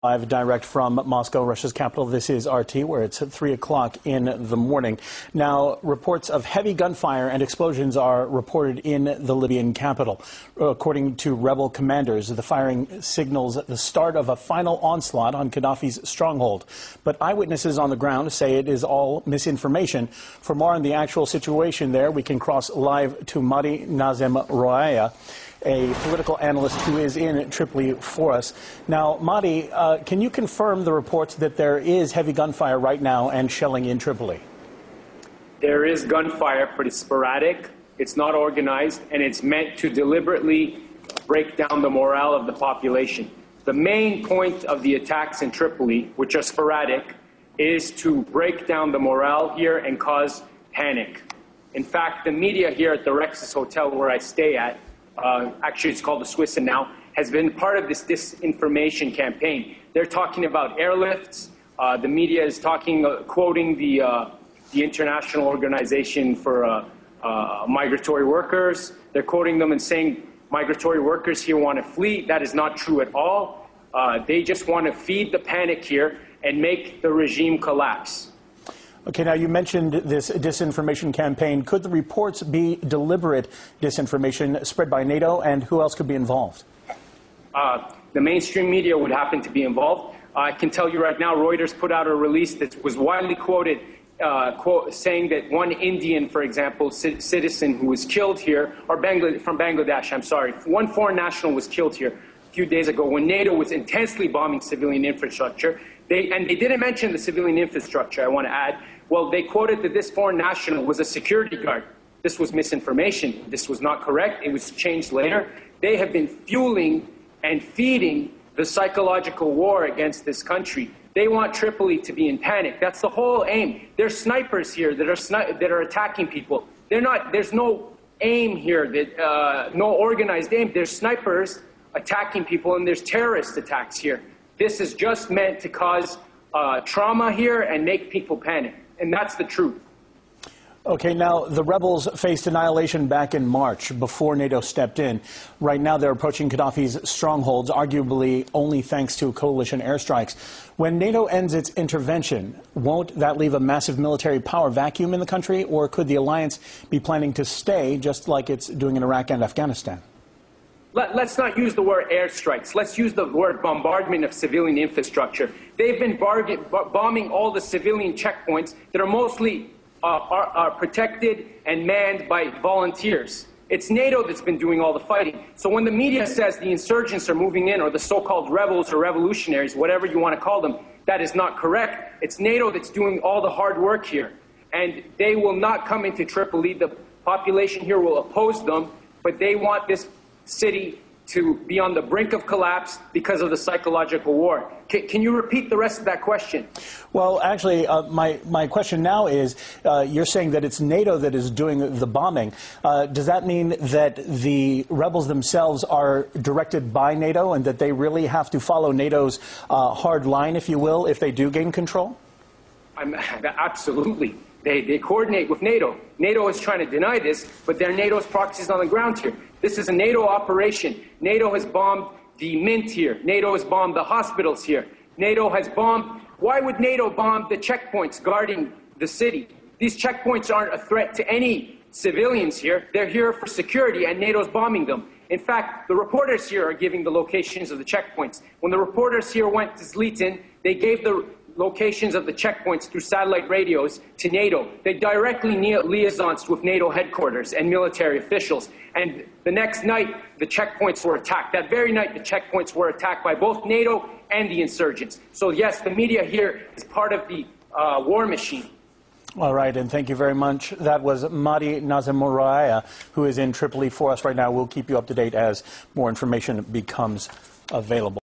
Live direct from Moscow, Russia's capital. This is RT, where it's at 3 o'clock in the morning. Now, reports of heavy gunfire and explosions are reported in the Libyan capital. According to rebel commanders, the firing signals the start of a final onslaught on Gaddafi's stronghold. But eyewitnesses on the ground say it is all misinformation. For more on the actual situation there, we can cross live to Mahdi Nazemroaya, a political analyst who is in Tripoli for us. Now, Mahdi, can you confirm the reports that there is heavy gunfire right now and shelling in Tripoli? There is gunfire, but it's sporadic, it's not organized, and it's meant to deliberately break down the morale of the population. The main point of the attacks in Tripoli, which are sporadic, is to break down the morale here and cause panic. In fact, the media here at the Rex's Hotel, where I stay at, actually it's called the Swiss now, has been part of this disinformation campaign. They're talking about airlifts. The media is talking, quoting the International Organization for Migratory Workers. They're quoting them and saying migratory workers here want to flee. That is not true at all. They just want to feed the panic here and make the regime collapse. Okay, now you mentioned this disinformation campaign. Could the reports be deliberate disinformation spread by NATO, and who else could be involved? The mainstream media would happen to be involved. I can tell you right now, Reuters put out a release that was widely quoted, saying that one Indian, for example, citizen who was killed here, or from Bangladesh, I'm sorry, one foreign national was killed here a few days ago when NATO was intensely bombing civilian infrastructure. And they didn't mention the civilian infrastructure, I want to add. Well, they quoted that this foreign national was a security guard. This was misinformation. This was not correct. It was changed later. They have been fueling and feeding the psychological war against this country. They want Tripoli to be in panic. That's the whole aim. There's snipers here that are attacking people. There's no aim here, no organized aim. There's snipers attacking people, and there's terrorist attacks here. This is just meant to cause trauma here and make people panic. And that's the truth. Okay, now the rebels faced annihilation back in March before NATO stepped in. Right now they're approaching Gaddafi's strongholds, arguably only thanks to coalition airstrikes. When NATO ends its intervention, won't that leave a massive military power vacuum in the country, or could the alliance be planning to stay just like it's doing in Iraq and Afghanistan? Let's not use the word airstrikes. Let's use the word bombardment of civilian infrastructure. They've been bombing all the civilian checkpoints that are mostly are protected and manned by volunteers. It's NATO that's been doing all the fighting. So when the media says the insurgents are moving in, or the so-called rebels or revolutionaries, whatever you want to call them, that is not correct. It's NATO that's doing all the hard work here. And they will not come into Tripoli. The population here will oppose them, but they want this city to be on the brink of collapse because of the psychological war. Can you repeat the rest of that question? Well, actually, my question now is, you're saying that it's NATO that is doing the bombing. Does that mean that the rebels themselves are directed by NATO and that they really have to follow NATO's hard line, if you will, if they do gain control? Absolutely. They coordinate with NATO. NATO is trying to deny this, but they're NATO's proxies on the ground here. This is a NATO operation. NATO has bombed the mint here. NATO has bombed the hospitals here. NATO has bombed. Why would NATO bomb the checkpoints guarding the city? These checkpoints aren't a threat to any civilians here. They're here for security, and NATO's bombing them. In fact, the reporters here are giving the locations of the checkpoints. When the reporters here went to Zlitin, they gave the locations of the checkpoints through satellite radios to NATO. They directly liaisons with NATO headquarters and military officials. And the next night, the checkpoints were attacked. That very night, the checkpoints were attacked by both NATO and the insurgents. So yes, the media here is part of the war machine. All right, and thank you very much. That was Mahdi Nazemroaya, who is in Tripoli for us right now. We'll keep you up to date as more information becomes available.